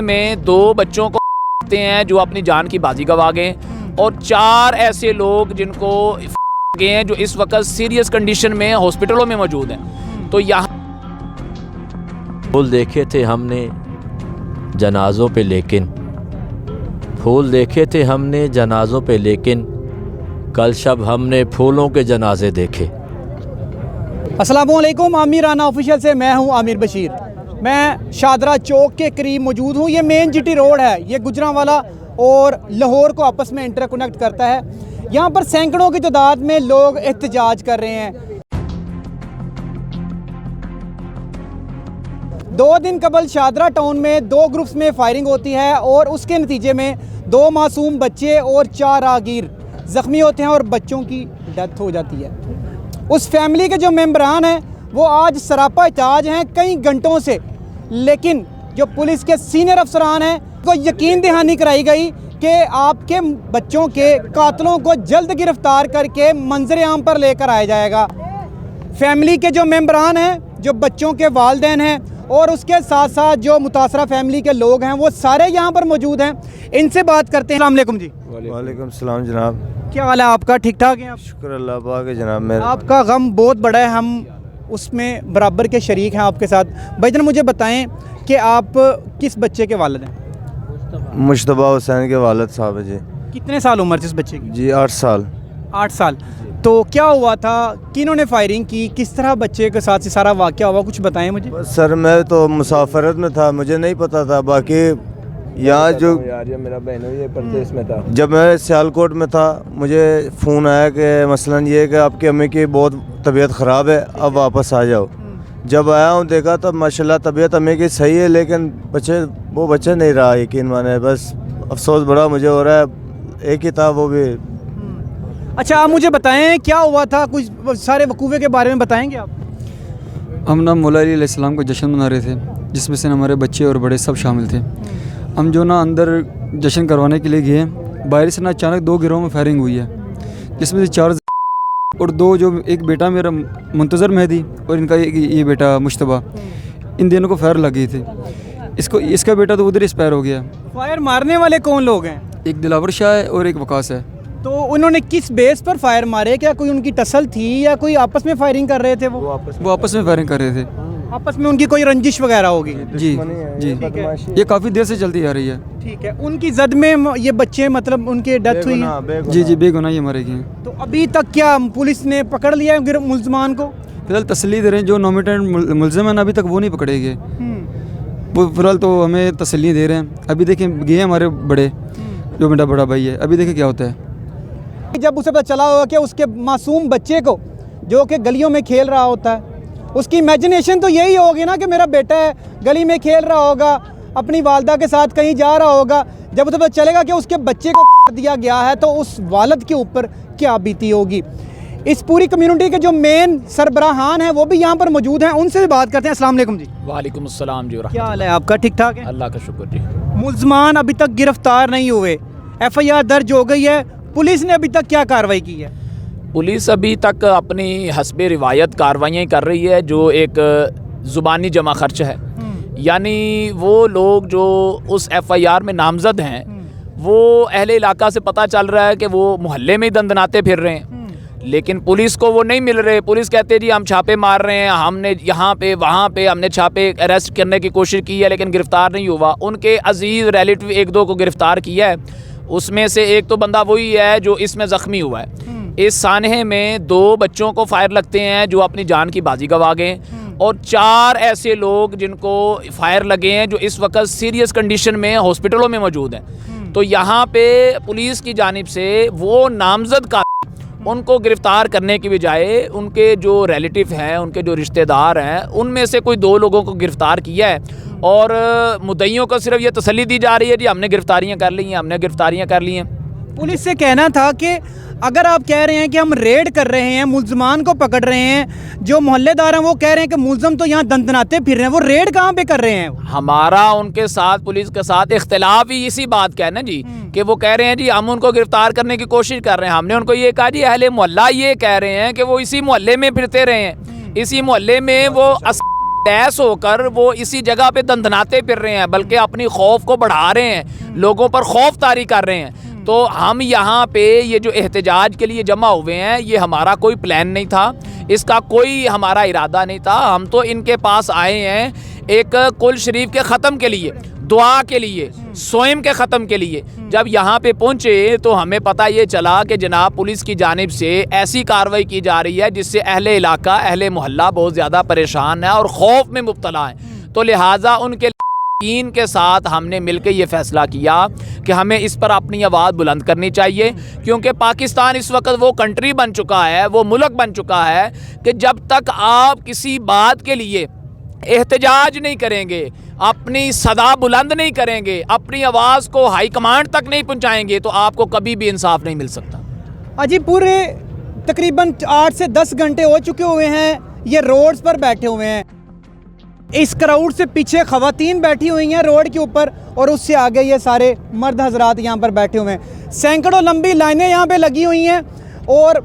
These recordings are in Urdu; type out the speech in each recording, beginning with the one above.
میں 2 بچوں کو ہیں جو اپنی جان کی بازی گوا گئے اور 4 ایسے لوگ جن کو گئے ہیں جو اس وقت سیریس کنڈیشن میں ہاسپٹلوں میں موجود ہیں. تو یہاں پھول دیکھے تھے ہم نے جنازوں پہ لیکن پھول دیکھے تھے ہم نے جنازوں پہ لیکن کل شب ہم نے پھولوں کے جنازے دیکھے. السلام علیکم. عامر رانا آفیشیل سے میں ہوں عامر بشیر. میں شادرہ چوک کے قریب موجود ہوں. یہ مین جی ٹی روڈ ہے, یہ گجرانوالہ اور لاہور کو آپس میں انٹر کنیکٹ کرتا ہے. یہاں پر سینکڑوں کی تعداد میں لوگ احتجاج کر رہے ہیں. 2 دن قبل شادرہ ٹاؤن میں 2 گروپس میں فائرنگ ہوتی ہے اور اس کے نتیجے میں 2 معصوم بچے اور 4 راہگیر زخمی ہوتے ہیں اور بچوں کی ڈیتھ ہو جاتی ہے. اس فیملی کے جو ممبران ہیں وہ آج سراپا احتجاج ہیں کئی گھنٹوں سے, لیکن جو پولیس کے سینئر افسران ہیں کو یقین دہانی کرائی گئی کہ آپ کے بچوں کے قاتلوں کو جلد گرفتار کر کے منظر عام پر لے کر آیا جائے گا. فیملی کے جو ممبران ہیں, جو بچوں کے والدین ہیں اور اس کے ساتھ ساتھ جو متاثرہ فیملی کے لوگ ہیں وہ سارے یہاں پر موجود ہیں. ان سے بات کرتے ہیں. السلام علیکم جی. وعلیکم السلام جناب. کیا حال ہے آپ کا؟ ٹھیک ٹھاک ہیں آپ؟ شکر اللہ پاک ہے جناب. آپ کا غم بہت بڑا ہے, ہم اس میں برابر کے شریک ہیں آپ کے ساتھ. بھائی جان مجھے بتائیں کہ آپ کس بچے کے والد ہیں؟ مشتبہ حسین کے والد صاحب ہے جی. کتنے سال عمر تھی اس بچے کی؟ جی 8 سال. 8 سال. تو کیا ہوا تھا, کنہوں نے فائرنگ کی, کس طرح بچے کے ساتھ یہ سارا واقعہ ہوا, کچھ بتائیں مجھے. سر میں تو مسافرت میں تھا, مجھے نہیں پتا تھا. باقی یہاں جو میرا بہن یہ پردیس میں تھا, جب میں سیالکوٹ میں تھا مجھے فون آیا کہ مثلاً یہ کہ آپ کی امی کی بہت طبیعت خراب ہے, اب واپس آ جاؤ. جب آیا ہوں دیکھا تو ماشاءاللہ طبیعت امی کی صحیح ہے, لیکن وہ بچے نہیں رہا. یقین مانے, بس افسوس بڑا مجھے ہو رہا ہے. ایک ہی تھا وہ بھی. اچھا آپ مجھے بتائیں کیا ہوا تھا, کچھ سارے وقوعے کے بارے میں بتائیں گے آپ؟ ہم نا مولا علی علیہ السلام کا جشن منا رہے تھے, جس میں سے ہمارے بچے اور بڑے سب شامل تھے. ہم جو نا اندر جشن کروانے کے لیے گئے, باہر سے نا اچانک 2 گروہوں میں فائرنگ ہوئی ہے, جس میں سے 4 اور 2 جو ایک بیٹا میرا منتظر مہدی اور ان کا یہ بیٹا مشتبہ, ان دونوں کو فائر لگ گئی تھی. اس کا بیٹا تو ادھر اسپائر ہو گیا. فائر مارنے والے کون لوگ ہیں؟ ایک دلاور شاہ ہے اور ایک وقاص ہے. تو انہوں نے کس بیس پر فائر مارے, کیا کوئی ان کی ٹسل تھی یا کوئی آپس میں فائرنگ کر رہے تھے؟ وہ آپس میں فائرنگ کر رہے تھے. آپس میں ان کی کوئی رنجش وغیرہ ہوگی؟ جی جی, یہ کافی دیر سے چلتی آ رہی ہے. ٹھیک ہے. ان کی زد میں یہ بچے مطلب ان کی ڈیتھ ہوئی ہے؟ جی جی, بے گناہ یہ مارے گئے. تو ابھی تک کیا پولیس نے پکڑ لیا ملزمان کو؟ فی الحال تسلی دے رہے ہیں, جو نومینیٹڈ ملزم ہیں ابھی تک وہ نہیں پکڑے گئے. وہ فی الحال تو ہمیں تسلی دے رہے ہیں. ابھی دیکھیں گئے ہمارے بڑے, جو میرا بڑا بھائی ہے, ابھی دیکھیں کیا ہوتا ہے. جب اسے پتہ چلا ہوگا کہ اس کے معصوم بچے کو جو کہ گلیوں میں کھیل رہا ہوتا ہے, اس کی امیجنیشن تو یہی ہوگی نا کہ میرا بیٹا ہے, گلی میں کھیل رہا ہوگا, اپنی والدہ کے ساتھ کہیں جا رہا ہوگا. جب اسے پتہ چلے گا کہ اس کے بچے کو دیا گیا ہے تو اس والد کے اوپر کیا بیتی ہوگی. اس پوری کمیونٹی کے جو مین سربراہان ہیں وہ بھی یہاں پر موجود ہیں, ان سے بھی بات کرتے ہیں. السلام علیکم جی. وعلیکم السلام جی. کیا حال ہے آپ کا؟ ٹھیک ٹھاک ہے؟ اللہ کا شکر جی. ملزمان ابھی تک گرفتار نہیں ہوئے, FIR درج ہو گئی ہے, پولیس نے ابھی تک کیا کارروائی کی ہے؟ پولیس ابھی تک اپنی حسب روایت کارروائیاں کر رہی ہے, جو ایک زبانی جمع خرچ ہے. یعنی وہ لوگ جو اس FIR میں نامزد ہیں وہ اہل علاقہ سے پتہ چل رہا ہے کہ وہ محلے میں ہی دندناتے پھر رہے ہیں, لیکن پولیس کو وہ نہیں مل رہے. پولیس کہتے ہیں جی ہم چھاپے مار رہے ہیں, ہم نے یہاں پہ وہاں پہ ہم نے چھاپے اریسٹ کرنے کی کوشش کی ہے لیکن گرفتار نہیں ہوا. ان کے عزیز ریلیٹو 1-2 کو گرفتار کیا ہے, اس میں سے ایک تو بندہ وہی ہے جو اس میں زخمی ہوا ہے. اس سانحے میں 2 بچوں کو فائر لگتے ہیں جو اپنی جان کی بازی گوا گئے اور 4 ایسے لوگ جن کو فائر لگے ہیں جو اس وقت سیریس کنڈیشن میں ہاسپٹلوں میں موجود ہیں. تو یہاں پہ پولیس کی جانب سے وہ نامزد کا ان کو گرفتار کرنے کی بجائے ان کے جو ریلیٹیو ہیں, ان کے جو رشتہ دار ہیں, ان میں سے کوئی 2 لوگوں کو گرفتار کیا ہے اور مدعیوں کو صرف یہ تسلی دی جا رہی ہے جی ہم نے گرفتاریاں کر لی ہیں, ہم نے گرفتاریاں کر لی ہیں. پولیس سے کہنا تھا کہ اگر آپ کہہ رہے ہیں کہ ہم ریڈ کر رہے ہیں, ملزمان کو پکڑ رہے ہیں, جو محلے دار ہیں وہ کہہ رہے ہیں کہ ملزم تو یہاں دندناتے پھر رہے ہیں, وہ ریڈ کہاں پہ کر رہے ہیں؟ ہمارا ان کے ساتھ پولیس کے ساتھ اختلاف ہی اسی بات کا ہے نا جی, کہ وہ کہہ رہے ہیں جی ہم ان کو گرفتار کرنے کی کوشش کر رہے ہیں. ہم نے ان کو یہ کہا جی اہل محلہ یہ کہہ رہے ہیں کہ وہ اسی محلے میں پھرتے رہے ہیں, اسی محلے میں وہ ٹیس ہو کر وہ اسی جگہ پہ دندناتے پھر رہے ہیں، بلکہ اپنی خوف کو بڑھا رہے ہیں، لوگوں پر خوف طاری کر رہے ہیں. تو ہم یہاں پہ یہ جو احتجاج کے لیے جمع ہوئے ہیں، یہ ہمارا کوئی پلان نہیں تھا، اس کا کوئی ہمارا ارادہ نہیں تھا. ہم تو ان کے پاس آئے ہیں ایک کل شریف کے ختم کے لیے، دعا کے لیے، سوئم کے ختم کے لیے. جب یہاں پہ پہنچے تو ہمیں پتہ یہ چلا کہ جناب پولیس کی جانب سے ایسی کارروائی کی جا رہی ہے جس سے اہل علاقہ، اہل محلہ بہت زیادہ پریشان ہے اور خوف میں مبتلا ہیں. تو لہٰذا ان کے یقین کے ساتھ ہم نے مل کے یہ فیصلہ کیا کہ ہمیں اس پر اپنی آواز بلند کرنی چاہیے، کیونکہ پاکستان اس وقت وہ کنٹری بن چکا ہے، وہ ملک بن چکا ہے کہ جب تک آپ کسی بات کے لیے احتجاج نہیں کریں گے، اپنی صدا بلند نہیں کریں گے، اپنی آواز کو ہائی کمانڈ تک نہیں پہنچائیں گے، تو آپ کو کبھی بھی انصاف نہیں مل سکتا. اجی پورے تقریباً 8 سے 10 گھنٹے ہو چکے ہوئے ہیں یہ روڈز پر بیٹھے ہوئے ہیں. اس کراؤڈ سے پیچھے خواتین بیٹھی ہوئی ہیں روڈ کے اوپر، اور اس سے آگے یہ سارے مرد حضرات یہاں پر بیٹھے ہوئے ہیں. سینکڑوں لمبی لائنیں یہاں پہ لگی ہوئی ہیں، اور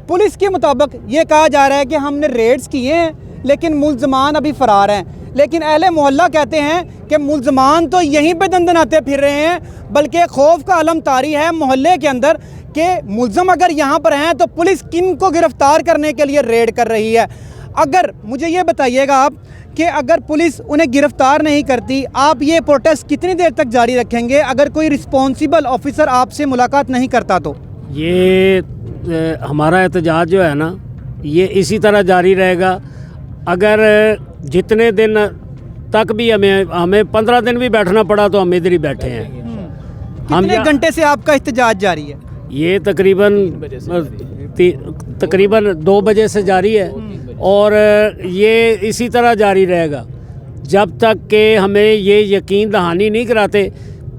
پولیس کے مطابق یہ کہا جا رہا ہے کہ ہم نے ریڈز کیے ہیں لیکن ملزمان ابھی فرار ہیں. لیکن اہل محلہ کہتے ہیں کہ ملزمان تو یہیں پہ دندناتے پھر رہے ہیں، بلکہ خوف کا علم طاری ہے محلے کے اندر کہ ملزم اگر یہاں پر ہیں تو پولیس کن کو گرفتار کرنے کے لیے ریڈ کر رہی ہے. اگر مجھے یہ بتائیے گا آپ کہ اگر پولیس انہیں گرفتار نہیں کرتی، آپ یہ پروٹیسٹ کتنی دیر تک جاری رکھیں گے اگر کوئی رسپانسیبل آفیسر آپ سے ملاقات نہیں کرتا تو؟ یہ ہمارا احتجاج جو ہے نا، یہ اسی طرح جاری رہے گا. اگر جتنے دن تک بھی ہمیں 15 دن بھی بیٹھنا پڑا تو ہم ادھر ہی بیٹھے ہیں. کتنے گھنٹے سے آپ کا احتجاج جاری ہے؟ یہ تقریباً 2 بجے سے جاری ہے، اور یہ اسی طرح جاری رہے گا جب تک کہ ہمیں یہ یقین دہانی نہیں کراتے.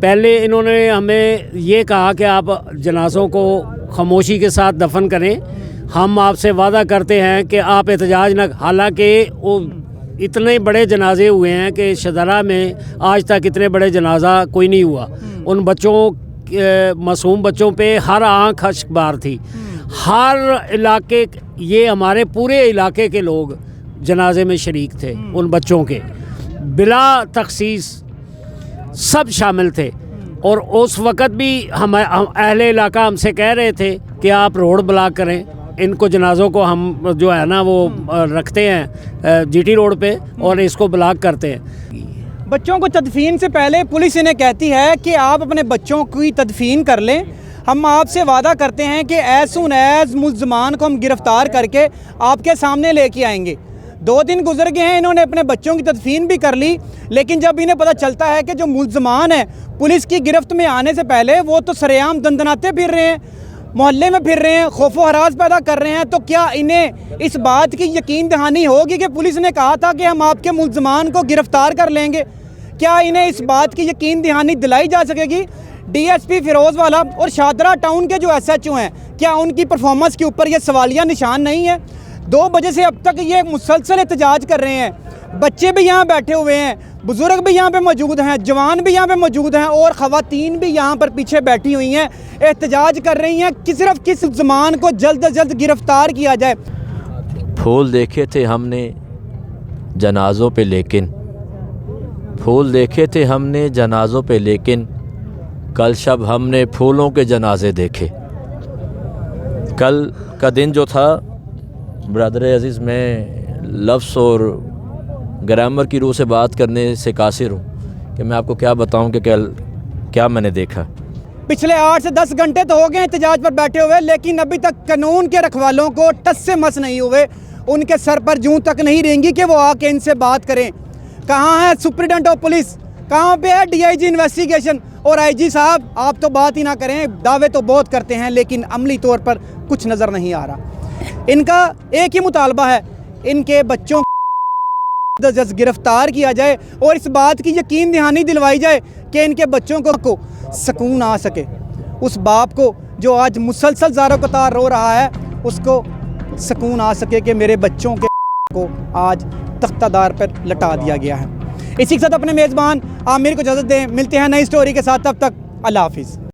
پہلے انہوں نے ہمیں یہ کہا کہ آپ جنازوں کو خاموشی کے ساتھ دفن کریں، ہم آپ سے وعدہ کرتے ہیں کہ آپ احتجاج نہ. حالانکہ وہ اتنے بڑے جنازے ہوئے ہیں کہ شدرہ میں آج تک اتنے بڑے جنازہ کوئی نہیں ہوا. ان بچوں، معصوم بچوں پہ ہر آنکھ اشک بار تھی. ہر علاقے، یہ ہمارے پورے علاقے کے لوگ جنازے میں شریک تھے، ان بچوں کے بلا تخصیص سب شامل تھے. اور اس وقت بھی ہم اہل علاقہ ہم سے کہہ رہے تھے کہ آپ روڈ بلاک کریں، ان کو جنازوں کو ہم جو ہے نا وہ رکھتے ہیں جی ٹی روڈ پہ اور اس کو بلاک کرتے ہیں. بچوں کو تدفین سے پہلے پولیس انہیں کہتی ہے کہ آپ اپنے بچوں کی تدفین کر لیں، ہم آپ سے وعدہ کرتے ہیں کہ ایز سون ایز ملزمان کو ہم گرفتار کر کے آپ کے سامنے لے کے آئیں گے. 2 دن گزر گئے ہیں، انہوں نے اپنے بچوں کی تدفین بھی کر لی، لیکن جب انہیں پتہ چلتا ہے کہ جو ملزمان ہیں پولیس کی گرفت میں آنے سے پہلے وہ تو سرعام دندناتے پھر رہے ہیں، محلے میں پھر رہے ہیں، خوف و ہراس پیدا کر رہے ہیں، تو کیا انہیں اس بات کی یقین دہانی ہوگی کہ پولیس نے کہا تھا کہ ہم آپ کے ملزمان کو گرفتار کر لیں گے؟ کیا انہیں اس بات کی یقین دہانی دلائی جا سکے گی؟ ڈی ایس پی فیروز والا اور شادرہ ٹاؤن کے جو ایس ایچ او ہیں، کیا ان کی پرفارمنس کے اوپر یہ سوالیہ نشان نہیں ہے؟ 2 بجے سے اب تک یہ مسلسل احتجاج کر رہے ہیں. بچے بھی یہاں بیٹھے ہوئے ہیں، بزرگ بھی یہاں پہ موجود ہیں، جوان بھی یہاں پہ موجود ہیں، اور خواتین بھی یہاں پر پیچھے بیٹھی ہوئی ہیں، احتجاج کر رہی ہیں کہ صرف کس زمان کو جلد از جلد گرفتار کیا جائے. پھول دیکھے تھے ہم نے جنازوں پہ لیکن پھول دیکھے تھے ہم نے جنازوں پہ لیکن کل شب ہم نے پھولوں کے جنازے دیکھے. کل کا دن جو تھا برادر عزیز، میں لفظ اور گرامر کی روح سے بات کرنے سے قاصر ہوں کہ میں آپ کو کیا بتاؤں کہ کیا میں نے دیکھا. پچھلے 8 سے 10 گھنٹے تو ہو گئے احتجاج پر بیٹھے ہوئے، لیکن ابھی تک قانون کے رکھوالوں کو ٹس سے مس نہیں ہوئے. ان کے سر پر جوں تک نہیں رینگی کہ وہ آ کے ان سے بات کریں. کہاں ہے سپرنٹینڈنٹ آف پولیس؟ کہاں پہ ہے ڈی آئی جی انویسٹیگیشن؟ اور آئی جی صاحب آپ تو بات ہی نہ کریں، دعوے تو بہت کرتے ہیں لیکن عملی طور پر کچھ نظر نہیں آ رہا. ان کا ایک ہی مطالبہ ہے، ان کے بچوں کو گرفتار کیا جائے اور اس بات کی یقین دہانی دلوائی جائے کہ ان کے بچوں کو سکون آ سکے. اس باپ کو جو آج مسلسل زاروں قطار رو رہا ہے، اس کو سکون آ سکے کہ میرے بچوں کو آج تختہ دار پر لٹا دیا گیا ہے. اسی کے ساتھ اپنے میزبان عامر کو اجازت دیں، ملتے ہیں نئی سٹوری کے ساتھ، تب تک اللہ حافظ.